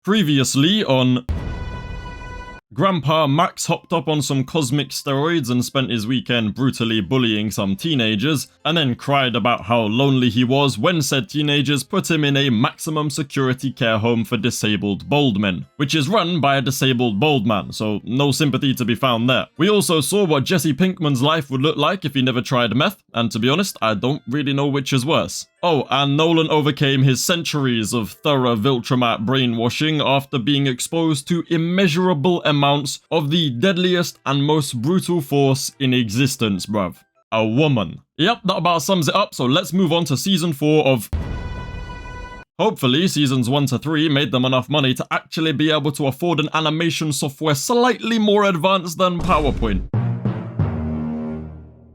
Previously on... Grandpa Max hopped up on some cosmic steroids and spent his weekend brutally bullying some teenagers, and then cried about how lonely he was when said teenagers put him in a maximum security care home for disabled bald men, which is run by a disabled bald man, so no sympathy to be found there. We also saw what Jesse Pinkman's life would look like if he never tried meth, and to be honest, I don't really know which is worse. Oh, and Nolan overcame his centuries of thorough Viltrumat brainwashing after being exposed to immeasurable amounts of the deadliest and most brutal force in existence, bruv. A woman. Yep, that about sums it up, so let's move on to Season 4 of... Hopefully, Seasons 1 to 3 made them enough money to actually be able to afford an animation software slightly more advanced than PowerPoint.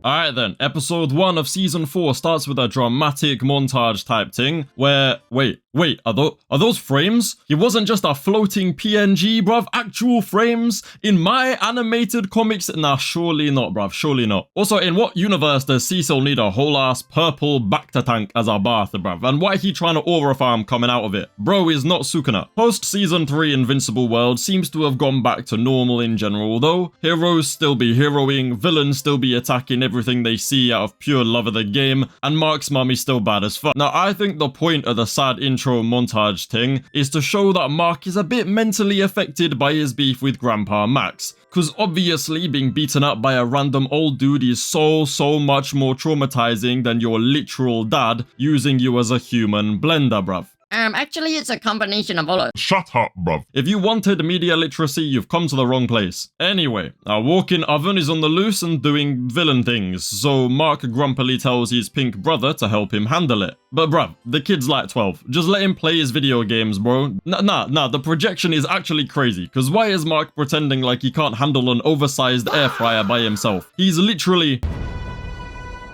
Alright then, episode 1 of season 4 starts with a dramatic montage type thing where, wait, are those frames? He wasn't just a floating PNG, bruv, actual frames? In my animated comics? Nah, surely not, bruv, surely not. Also, in what universe does Cecil need a whole ass purple Bacta tank as a bath, bruv? And why he trying to aura farm coming out of it? Bro is not Sukuna. Post season 3 Invincible world seems to have gone back to normal in general though. Heroes still be heroing, villains still be attacking everything they see out of pure love of the game, and Mark's mummy's still bad as fuck. Now, I think the point of the sad intro montage thing is to show that Mark is a bit mentally affected by his beef with Grandpa Max. Cause obviously being beaten up by a random old dude is so much more traumatizing than your literal dad using you as a human blender, bruv. Actually, it's a combination of all of... Shut up, bruv. If you wanted media literacy, you've come to the wrong place. Anyway, our walk-in oven is on the loose and doing villain things, so Mark grumpily tells his pink brother to help him handle it. But bruv, the kid's like 12. Just let him play his video games, bro. Nah, the projection is actually crazy, cause why is Mark pretending like he can't handle an oversized air fryer by himself? He's literally...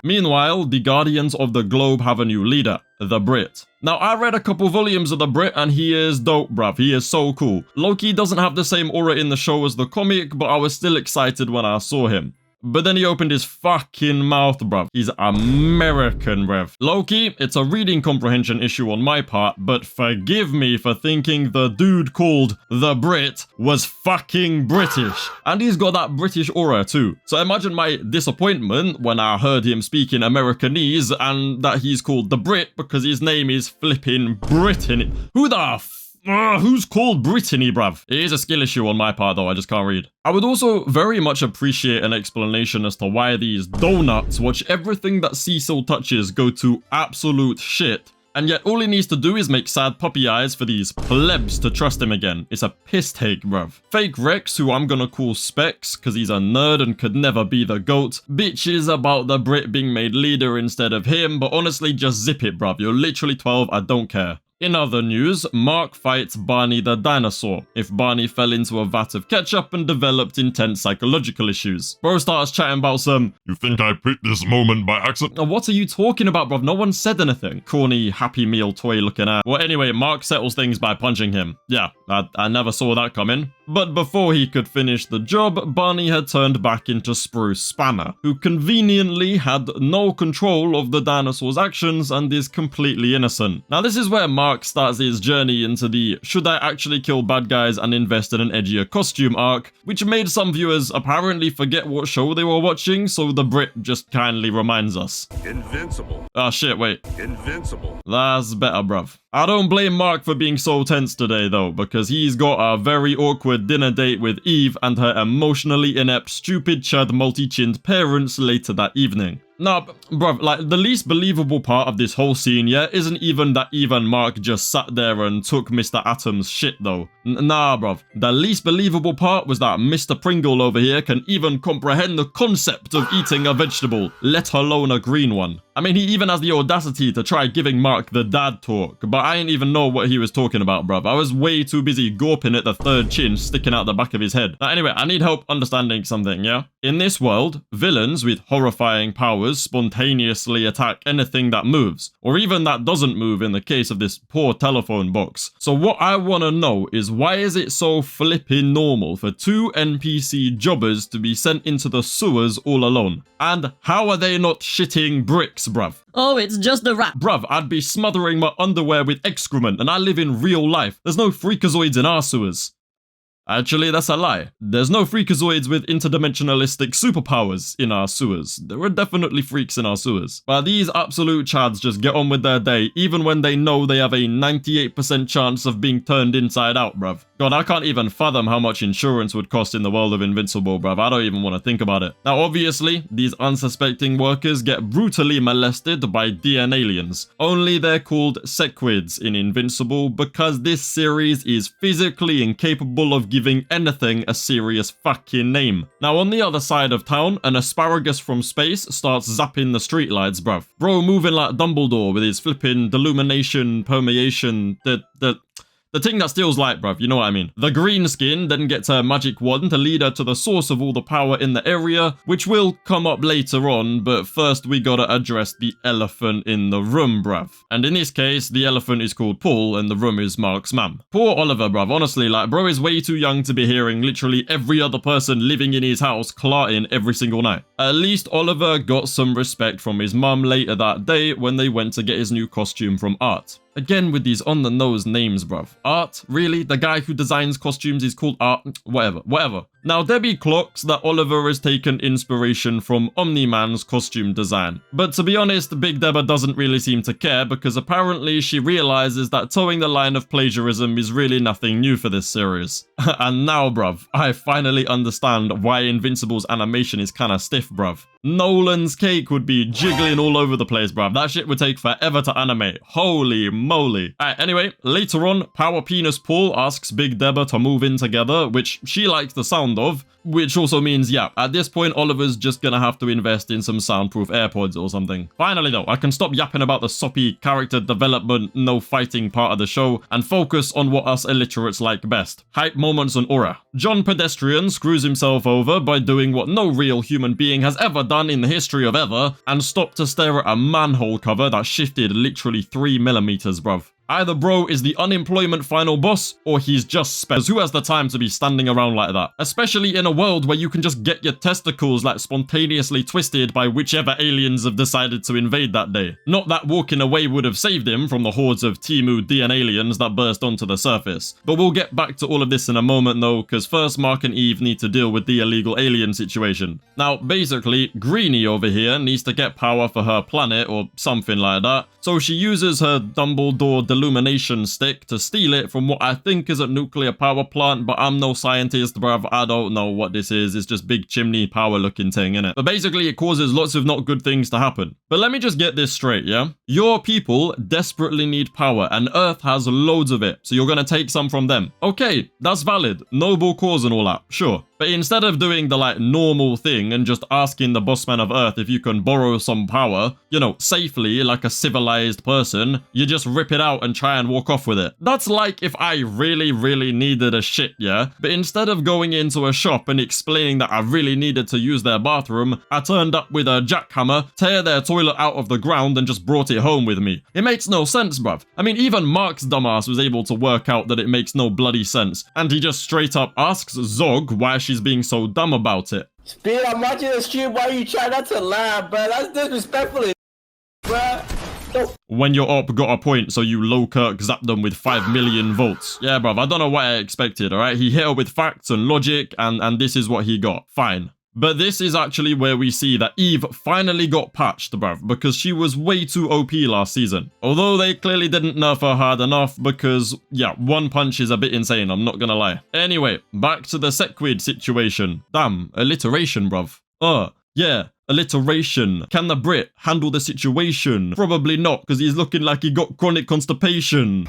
Meanwhile, the Guardians of the Globe have a new leader, the Brit. Now, I read a couple volumes of the Brit and he is dope, bruv. He is so cool. Loki doesn't have the same aura in the show as the comic, but I was still excited when I saw him. But then he opened his fucking mouth, bruv. He's American, bruv. Loki, it's a reading comprehension issue on my part, but forgive me for thinking the dude called the Brit was fucking British. And he's got that British aura too. So imagine my disappointment when I heard him speak in Americanese and that he's called the Brit because his name is flipping Brittany. Who the who's called Brittany, bruv? It is a skill issue on my part though, I just can't read. I would also very much appreciate an explanation as to why these donuts watch everything that Cecil touches go to absolute shit. And yet all he needs to do is make sad puppy eyes for these plebs to trust him again. It's a piss take, bruv. Fake Rex, who I'm gonna call Specs, cause he's a nerd and could never be the GOAT, bitches about the Brit being made leader instead of him, but honestly just zip it, bruv. You're literally 12, I don't care. In other news, Mark fights Barney the dinosaur if Barney fell into a vat of ketchup and developed intense psychological issues. Bro starts chatting about some, You think I picked this moment by accident? what are you talking about, bruv? No one said anything. Corny Happy Meal toy looking at. Well, anyway, Mark settles things by punching him. Yeah, I never saw that coming. But before he could finish the job, Barney had turned back into Spruce Spanner, who conveniently had no control of the dinosaur's actions and is completely innocent. Now this is where Mark starts his journey into the should I actually kill bad guys and invest in an edgier costume arc, which made some viewers apparently forget what show they were watching, so the Brit just kindly reminds us. Invincible. Ah shit, wait. Invincible. That's better, bruv. I don't blame Mark for being so tense today though, because he's got a very awkward dinner date with Eve and her emotionally inept, stupid chud multi-chinned parents later that evening. Nah, bruv, like, the least believable part of this whole scene, yeah, isn't even that Eve and Mark just sat there and took Mr. Atom's shit, though. Nah, bruv. The least believable part was that Mr. Pringle over here can even comprehend the concept of eating a vegetable, let alone a green one. I mean, he even has the audacity to try giving Mark the dad talk, but I didn't even know what he was talking about, bruv. I was way too busy gawping at the third chin sticking out the back of his head. Now, anyway, I need help understanding something, yeah? In this world, villains with horrifying powers spontaneously attack anything that moves, or even that doesn't move in the case of this poor telephone box. So what I want to know is why is it so flipping normal for 2 NPC jobbers to be sent into the sewers all alone? And how are they not shitting bricks freaks, bruv. Oh, it's just the rap. Bruv, I'd be smothering my underwear with excrement, and I live in real life. There's no freakazoids in our sewers. Actually, that's a lie. There's no freakazoids with interdimensionalistic superpowers in our sewers. There are definitely freaks in our sewers. But these absolute chads just get on with their day, even when they know they have a 98% chance of being turned inside out, bruv. God, I can't even fathom how much insurance would cost in the world of Invincible, bruv. I don't even want to think about it. Now, obviously, these unsuspecting workers get brutally molested by DN aliens. Only they're called sequids in Invincible because this series is physically incapable of giving anything a serious fucking name. Now, on the other side of town, an asparagus from space starts zapping the streetlights, bruv. Bro moving like Dumbledore with his flipping delumination, permeation, the thing that steals light, bruv, you know what I mean. The green skin then gets her magic wand to lead her to the source of all the power in the area, which will come up later on, but first we gotta address the elephant in the room, bruv. And in this case, the elephant is called Paul and the room is Mark's mum. Poor Oliver, bruv, honestly, like, bro is way too young to be hearing literally every other person living in his house clarting every single night. At least Oliver got some respect from his mum later that day when they went to get his new costume from Art. Again with these on-the-nose names, bruv. Art? Really? The guy who designs costumes is called Art? Whatever. Now, Debbie clocks that Oliver has taken inspiration from Omni-Man's costume design. But to be honest, Big Debba doesn't really seem to care because apparently she realizes that towing the line of plagiarism is really nothing new for this series. And now, bruv, I finally understand why Invincible's animation is kinda stiff, bruv. Nolan's cake would be jiggling all over the place, bruv. That shit would take forever to animate. Holy moly. Alright, anyway, later on, Power Penis Paul asks Big Debba to move in together, which she likes the sound of, which also means, yeah, at this point, Oliver's just gonna have to invest in some soundproof AirPods or something. Finally, though, I can stop yapping about the soppy character development, no fighting part of the show, and focus on what us illiterates like best. Hype moments and aura. John Pedestrian screws himself over by doing what no real human being has ever done in the history of ever, and stopped to stare at a manhole cover that shifted literally 3mm, bruv. Either bro is the unemployment final boss, or he's just spent. Who has the time to be standing around like that? Especially in a world where you can just get your testicles like spontaneously twisted by whichever aliens have decided to invade that day. Not that walking away would have saved him from the hordes of Timu DN aliens that burst onto the surface. But we'll get back to all of this in a moment though, because first Mark and Eve need to deal with the illegal alien situation. Now, basically, Greenie over here needs to get power for her planet or something like that, so she uses her Dumbledore Illumination stick to steal it from what I think is a nuclear power plant, but I'm no scientist, bruv. I don't know what this is. It's just big chimney power looking thing, innit? But basically it causes lots of not good things to happen. But let me just get this straight, yeah? Your people desperately need power and Earth has loads of it, so you're gonna take some from them. Okay, that's valid. Noble cause and all that, sure. But instead of doing the like normal thing and just asking the bossman of Earth if you can borrow some power, you know, safely like a civilized person, you just rip it out and try and walk off with it. That's like if I really needed a shit, yeah? But instead of going into a shop and explaining that I really needed to use their bathroom, I turned up with a jackhammer, tear their toilet out of the ground and just brought it home with me. It makes no sense, bruv. I mean, even Mark's dumbass was able to work out that it makes no bloody sense. And he just straight up asks Zog why she's being so dumb about it. Speed, I'm watching the stream while you try not to laugh, bro. That's disrespectful, bro. When your op got a point, so you low Kirk zapped them with 5 million volts. Yeah, bruv, I don't know what I expected, alright? He hit her with facts and logic, and this is what he got. Fine. But this is actually where we see that Eve finally got patched, bruv, because she was way too OP last season. Although they clearly didn't nerf her hard enough because, yeah, one punch is a bit insane, I'm not gonna lie. Anyway, back to the Sequid situation. Damn, alliteration, bruv. Yeah, alliteration. Can the Brit handle the situation? Probably not, because he's looking like he got chronic constipation.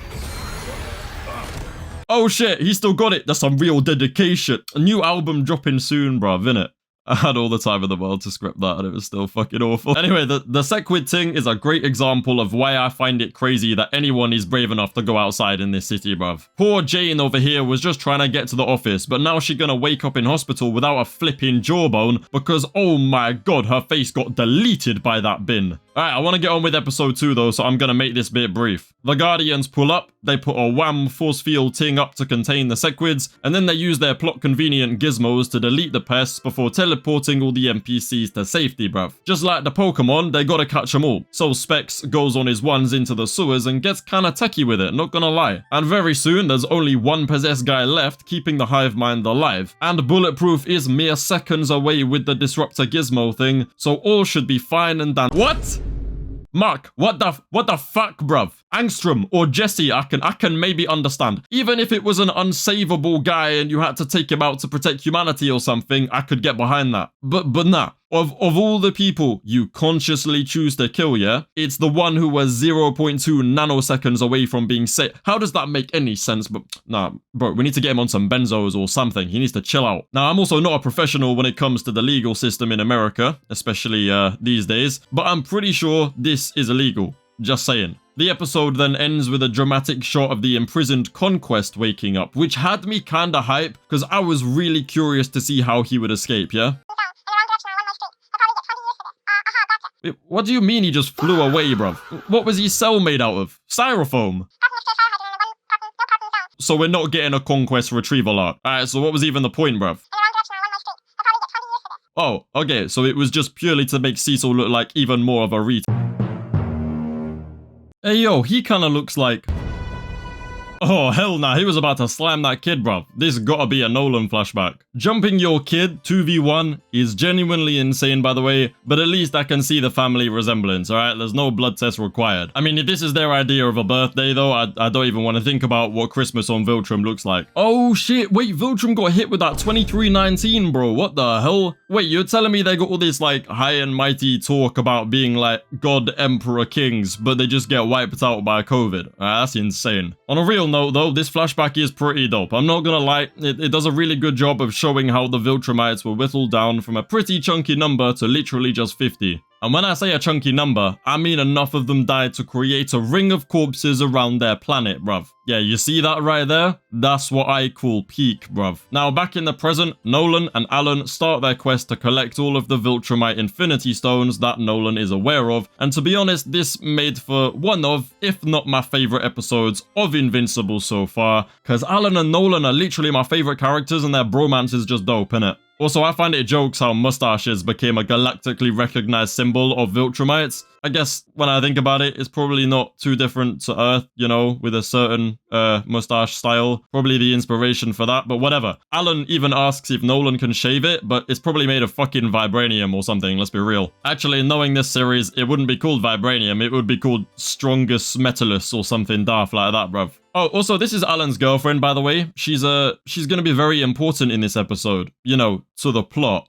Oh shit, he still got it. That's some real dedication. A new album dropping soon, bruv, innit? I had all the time in the world to script that and it was still fucking awful. Anyway, the Sequid thing is a great example of why I find it crazy that anyone is brave enough to go outside in this city, bruv. Poor Jane over here was just trying to get to the office, but now she's gonna wake up in hospital without a flipping jawbone because, oh my god, her face got deleted by that bin. Alright, I want to get on with episode 2 though, so I'm gonna make this bit brief. The Guardians pull up, they put a wham force field thing up to contain the Sequids, and then they use their plot convenient gizmos to delete the pests before teleporting all the NPCs to safety, bruv. Just like the Pokemon, they gotta catch them all. So Specs goes on his ones into the sewers and gets kinda techie with it, not gonna lie. And very soon, there's only one possessed guy left keeping the hive mind alive. And Bulletproof is mere seconds away with the Disruptor Gizmo thing, so all should be fine and done. What? Mark, what the fuck, bruv? Angstrom or Jesse, I can maybe understand. Even if it was an unsavable guy and you had to take him out to protect humanity or something, I could get behind that. But nah. Of all the people you consciously choose to kill, yeah? It's the one who was 0.2 nanoseconds away from being safe. How does that make any sense? But nah, bro, we need to get him on some benzos or something. He needs to chill out. Now, I'm also not a professional when it comes to the legal system in America, especially these days, but I'm pretty sure this is illegal. Just saying. The episode then ends with a dramatic shot of the imprisoned Conquest waking up, which had me kinda hype, because I was really curious to see how he would escape, yeah? What do you mean he just flew away, bruv? What was his cell made out of? Styrofoam? So we're not getting a Conquest retrieval arc. Alright, so what was even the point, bruv? Oh, okay, so it was just purely to make Cecil look like even more of a retard. Hey yo, he kinda looks like... Oh, hell nah, he was about to slam that kid, bruv. This gotta be a Nolan flashback. Jumping your kid 2v1 is genuinely insane, by the way, but at least I can see the family resemblance, alright? There's no blood test required. I mean, if this is their idea of a birthday, though, I don't even want to think about what Christmas on Viltrum looks like. Oh, shit, wait, Viltrum got hit with that 2319, bro. What the hell? Wait, you're telling me they got all this, like, high and mighty talk about being, like, God, Emperor, Kings, but they just get wiped out by COVID? That's insane. On a real note, though, this flashback is pretty dope. I'm not gonna lie, it does a really good job of showing how the Viltrumites were whittled down from a pretty chunky number to literally just 50. And when I say a chunky number, I mean enough of them died to create a ring of corpses around their planet, bruv. Yeah, you see that right there? That's what I call peak, bruv. Now, back in the present, Nolan and Alan start their quest to collect all of the Viltrumite Infinity Stones that Nolan is aware of, and to be honest, this made for one of, if not my favorite episodes of Invincible so far, because Alan and Nolan are literally my favorite characters and their bromance is just dope, innit? Also, I find it jokes how mustaches became a galactically recognized symbol of Viltrumites. I guess when I think about it, it's probably not too different to Earth, you know, with a certain mustache style. Probably the inspiration for that, but whatever. Alan even asks if Nolan can shave it, but it's probably made of fucking vibranium or something, let's be real. Actually, knowing this series, it wouldn't be called vibranium, it would be called Strongest Metallus or something daft like that, bruv. Oh, also, this is Alan's girlfriend, by the way. She's gonna be very important in this episode, you know, to the plot.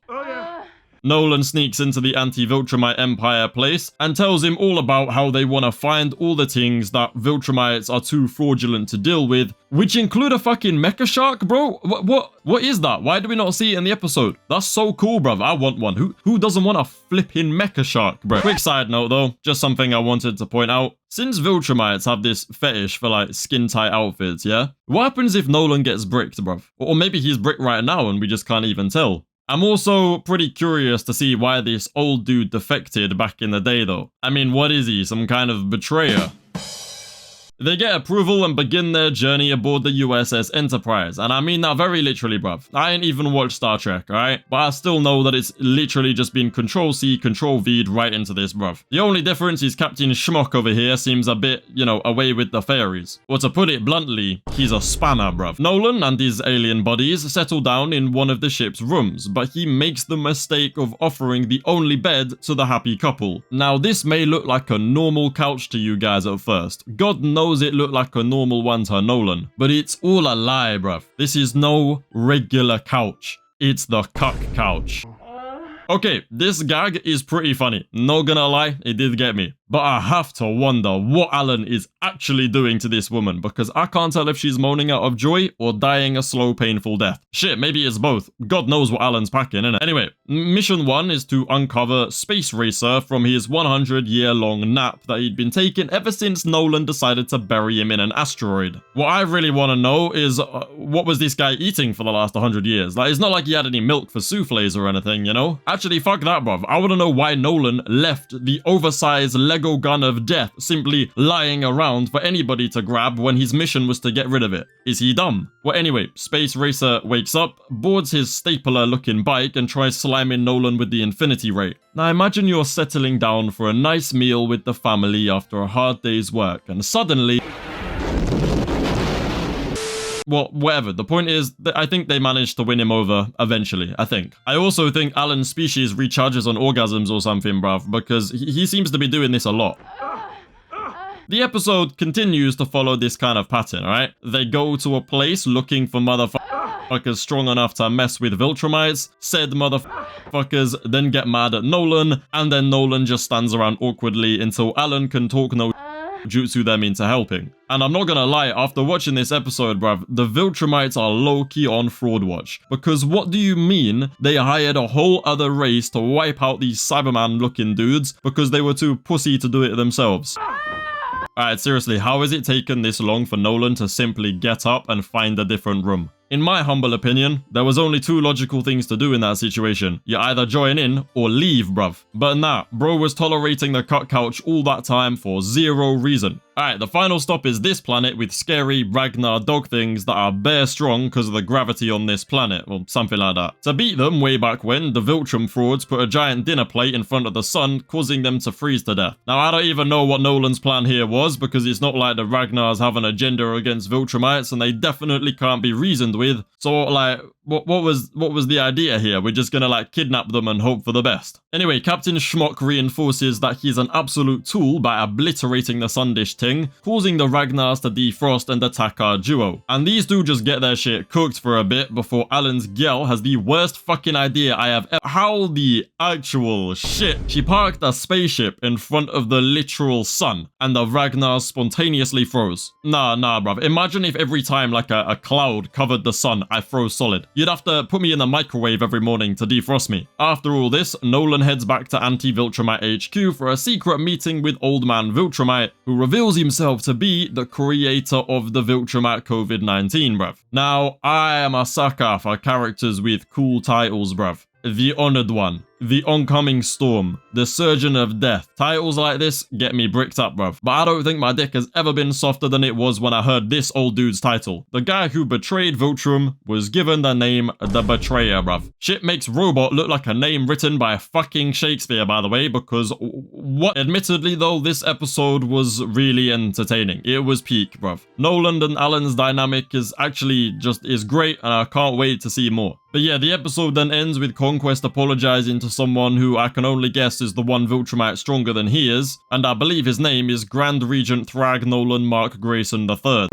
Nolan sneaks into the anti-Viltrumite Empire place and tells him all about how they want to find all the things that Viltrumites are too fraudulent to deal with, which include a fucking mecha shark, bro? What is that? Why do we not see it in the episode? That's so cool, bruv. I want one. Who doesn't want a flipping mecha shark, bro? Quick side note, though, just something I wanted to point out. Since Viltrumites have this fetish for, like, skin-tight outfits, yeah? What happens if Nolan gets bricked, bruv? Or maybe he's bricked right now and we just can't even tell. I'm also pretty curious to see why this old dude defected back in the day, though. I mean, what is he? Some kind of betrayer? They get approval and begin their journey aboard the USS Enterprise, and I mean that very literally, bruv. I ain't even watched Star Trek, alright? But I still know that it's literally just been Control-C, Control-V'd right into this, bruv. The only difference is Captain Schmuck over here seems a bit, you know, away with the fairies. Or to put it bluntly, he's a spanner, bruv. Nolan and his alien buddies settle down in one of the ship's rooms, but he makes the mistake of offering the only bed to the happy couple. Now, this may look like a normal couch to you guys at first. God knows it looked like a normal one to Nolan, but it's all a lie, bruv. This is no regular couch. It's the cuck couch. Okay, this gag is pretty funny. Not gonna lie, it did get me. But I have to wonder what Alan is actually doing to this woman, because I can't tell if she's moaning out of joy or dying a slow, painful death. Shit, maybe it's both. God knows what Alan's packing, innit? Anyway, mission 1 is to uncover Space Racer from his 100-year-long nap that he'd been taking ever since Nolan decided to bury him in an asteroid. What I really want to know is, what was this guy eating for the last 100 years? Like, it's not like he had any milk for souffles or anything, you know? Actually, fuck that, bruv. I want to know why Nolan left the oversized Lego gun of death simply lying around for anybody to grab when his mission was to get rid of it. Is he dumb? Well, anyway, Space Racer wakes up, boards his stapler-looking bike, and tries sliming Nolan with the Infinity Ray. Now imagine you're settling down for a nice meal with the family after a hard day's work, and suddenly... Well, whatever. The point is that I think they managed to win him over eventually, I think. I also think Alan's species recharges on orgasms or something, bruv, because he seems to be doing this a lot. The episode continues to follow this kind of pattern, alright? They go to a place looking for motherfuckers strong enough to mess with Viltrumites, said motherfuckers then get mad at Nolan, and then Nolan just stands around awkwardly until Alan can talk no jutsu them into helping. And I'm not gonna lie, after watching this episode, bruv, the Viltrumites are low-key on fraud watch. Because what do you mean they hired a whole other race to wipe out these Cyberman-looking dudes because they were too pussy to do it themselves? Alright, seriously, how has it taken this long for Nolan to simply get up and find a different room? In my humble opinion, there was only two logical things to do in that situation. You either join in or leave, bruv. But nah, bro was tolerating the cut couch all that time for zero reason. Alright, the final stop is this planet with scary Ragnar dog things that are bare strong because of the gravity on this planet, or something like that. To beat them, way back when, the Viltrum frauds put a giant dinner plate in front of the sun, causing them to freeze to death. Now, I don't even know what Nolan's plan here was, because it's not like the Ragnars have an agenda against Viltrumites, and they definitely can't be reasoned with. So, like, what was the idea here? We're just gonna, like, kidnap them and hope for the best. Anyway, Captain Schmock reinforces that he's an absolute tool by obliterating the sun dish ting, causing the Ragnars to defrost and attack our duo. And these two just get their shit cooked for a bit before Alan's gal has the worst fucking idea I have ever— How the actual shit? She parked a spaceship in front of the literal sun, and the Ragnars spontaneously froze. Nah, bruv. Imagine if every time, like, a cloud covered the sun, I froze solid. You'd have to put me in the microwave every morning to defrost me. After all this, Nolan heads back to Anti-Viltrumite HQ for a secret meeting with Old Man Viltrumite, who reveals himself to be the creator of the Viltrumite COVID-19, bruv. Now, I am a sucker for characters with cool titles, bruv. The Honored One, The Oncoming Storm, The Surgeon of Death. Titles like this get me bricked up, bruv. But I don't think my dick has ever been softer than it was when I heard this old dude's title. The guy who betrayed Viltrum was given the name The Betrayer, bruv. Shit makes Robot look like a name written by fucking Shakespeare, by the way, because what? Admittedly, though, this episode was really entertaining. It was peak, bruv. Nolan and Alan's dynamic is great, and I can't wait to see more. But yeah, the episode then ends with Conquest apologizing to someone who I can only guess is the one Viltrumite stronger than he is, and I believe his name is Grand Regent Thragg Nolan Mark Grayson III.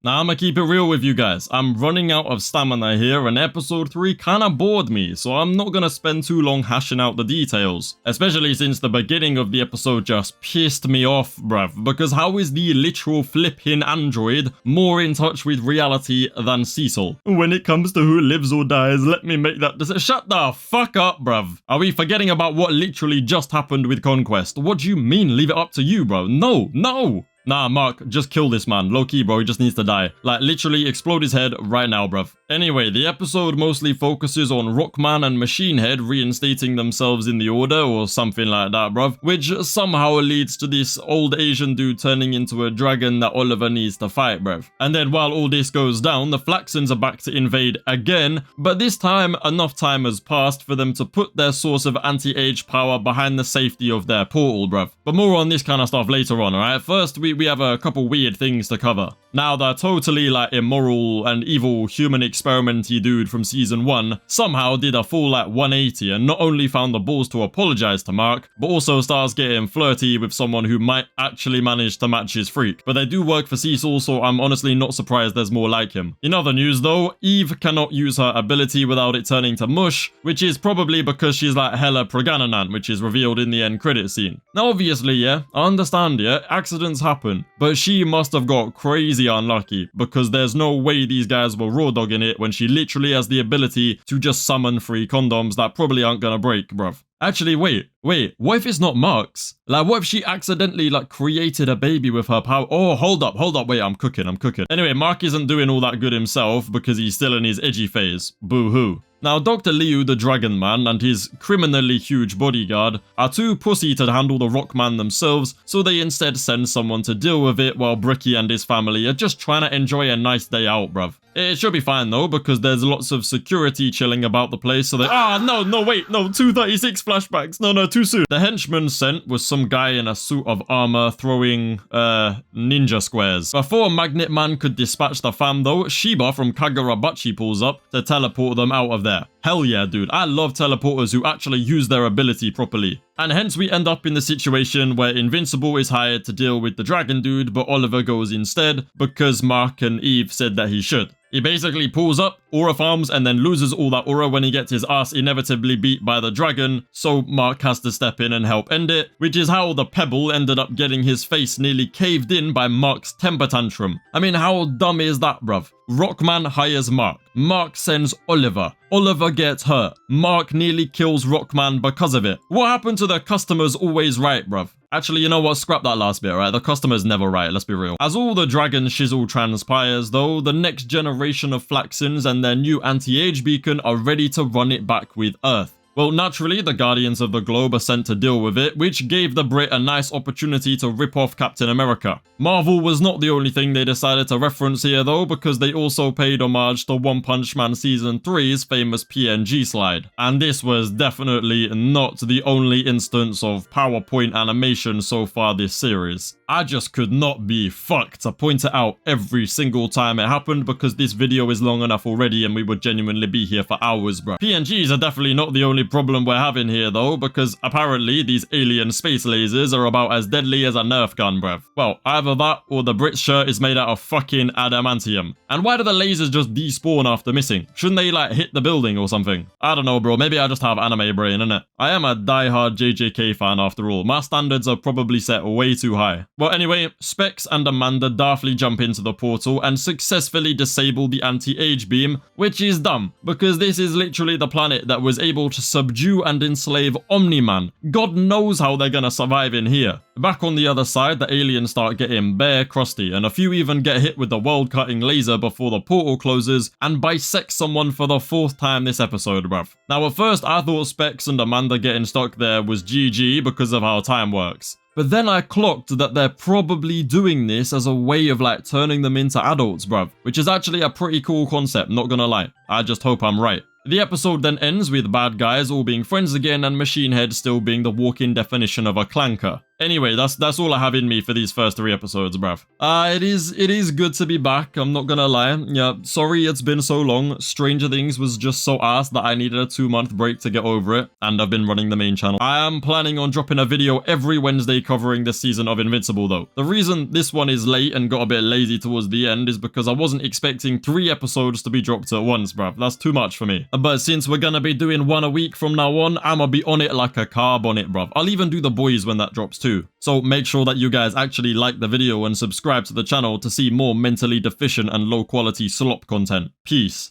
Now, I'ma keep it real with you guys. I'm running out of stamina here, and episode 3 kinda bored me, so I'm not gonna spend too long hashing out the details. Especially since the beginning of the episode just pissed me off, bruv. Because how is the literal flipping android more in touch with reality than Cecil? When it comes to who lives or dies, let me make that decision. Shut the fuck up, bruv. Are we forgetting about what literally just happened with Conquest? What do you mean, leave it up to you, bro? No! Nah, Mark, just kill this man. Low-key, bro, he just needs to die. Like, literally explode his head right now, bruv. Anyway, the episode mostly focuses on Rockman and Machine Head reinstating themselves in the Order or something like that, bruv. Which somehow leads to this old Asian dude turning into a dragon that Oliver needs to fight, bruv. And then while all this goes down, the Flaxons are back to invade again, but this time, enough time has passed for them to put their source of anti-age power behind the safety of their portal, bruv. But more on this kind of stuff later on, alright? First, we we have a couple weird things to cover. Now, the totally like immoral and evil human experimenty dude from season 1 somehow did a full like 180 and not only found the balls to apologize to Mark, but also starts getting flirty with someone who might actually manage to match his freak. But they do work for Cecil, so I'm honestly not surprised there's more like him. In other news though, Eve cannot use her ability without it turning to mush, which is probably because she's like hella Pregananant, which is revealed in the end credit scene. Now obviously, yeah, I understand, yeah, accidents happen, but she must have got crazy unlucky because there's no way these guys were raw dogging it when she literally has the ability to just summon 3 condoms that probably aren't gonna break, bruv. Actually, wait, what if it's not Mark's? Like, what if she accidentally, like, created a baby with her power? Oh, hold up, wait, I'm cooking. Anyway, Mark isn't doing all that good himself because he's still in his edgy phase. Boo-hoo. Now, Dr. Liu the Dragon Man and his criminally huge bodyguard are too pussy to handle the Rockman themselves, so they instead send someone to deal with it while Bricky and his family are just trying to enjoy a nice day out, bruv. It should be fine though, because there's lots of security chilling about the place, so they— wait, 236 flashbacks, no, too soon. The henchman sent was some guy in a suit of armor throwing, ninja squares. Before Magnet Man could dispatch the fam though, Shiba from Kagurabachi pulls up to teleport them out of there. Hell yeah, dude, I love teleporters who actually use their ability properly. And hence we end up in the situation where Invincible is hired to deal with the dragon dude, but Oliver goes instead because Mark and Eve said that he should. He basically pulls up, aura farms, and then loses all that aura when he gets his ass inevitably beat by the dragon, so Mark has to step in and help end it, which is how the pebble ended up getting his face nearly caved in by Mark's temper tantrum. I mean, how dumb is that, bruv? Rockman hires Mark. Mark sends Oliver. Oliver gets hurt. Mark nearly kills Rockman because of it. What happened to the customers always right, bruv? Actually, you know what? Scrap that last bit, right? The customer's never right, let's be real. As all the dragon shizzle transpires, though, the next generation of Flaxons and their new anti-age beacon are ready to run it back with Earth. Well, naturally, the Guardians of the Globe are sent to deal with it, which gave the Brit a nice opportunity to rip off Captain America. Marvel was not the only thing they decided to reference here though, because they also paid homage to One Punch Man Season 3's famous PNG slide. And this was definitely not the only instance of PowerPoint animation so far this series. I just could not be fucked to point it out every single time it happened because this video is long enough already and we would genuinely be here for hours, bro. PNGs are definitely not the only problem we're having here though, because apparently these alien space lasers are about as deadly as a Nerf gun, bruv. Well, either that or the Brit shirt is made out of fucking adamantium. And why do the lasers just despawn after missing? Shouldn't they like hit the building or something? I don't know, bro. Maybe I just have anime brain, innit? I am a diehard JJK fan after all. My standards are probably set way too high. Well, anyway, Specs and Amanda daftly jump into the portal and successfully disable the anti-age beam, which is dumb, because this is literally the planet that was able to subdue and enslave Omni-Man. God knows how they're gonna survive in here. Back on the other side, the aliens start getting bare crusty, and a few even get hit with the world-cutting laser before the portal closes and bisects someone for the 4th time this episode, bruv. Now, at first, I thought Specs and Amanda getting stuck there was GG because of how time works. But then I clocked that they're probably doing this as a way of like turning them into adults, bruv. Which is actually a pretty cool concept, not gonna lie. I just hope I'm right. The episode then ends with bad guys all being friends again and Machine Head still being the walking definition of a clanker. Anyway, that's all I have in me for these first 3 episodes, bruv. It is good to be back, I'm not gonna lie. Yeah, sorry it's been so long. Stranger Things was just so ass that I needed a 2-month break to get over it, and I've been running the main channel. I am planning on dropping a video every Wednesday covering this season of Invincible though. The reason this one is late and got a bit lazy towards the end is because I wasn't expecting 3 episodes to be dropped at once, bruv. That's too much for me. But since we're gonna be doing 1 a week from now on, I'ma be on it like a carb on it, bruv. I'll even do The Boys when that drops too. So make sure that you guys actually like the video and subscribe to the channel to see more mentally deficient and low quality slop content. Peace.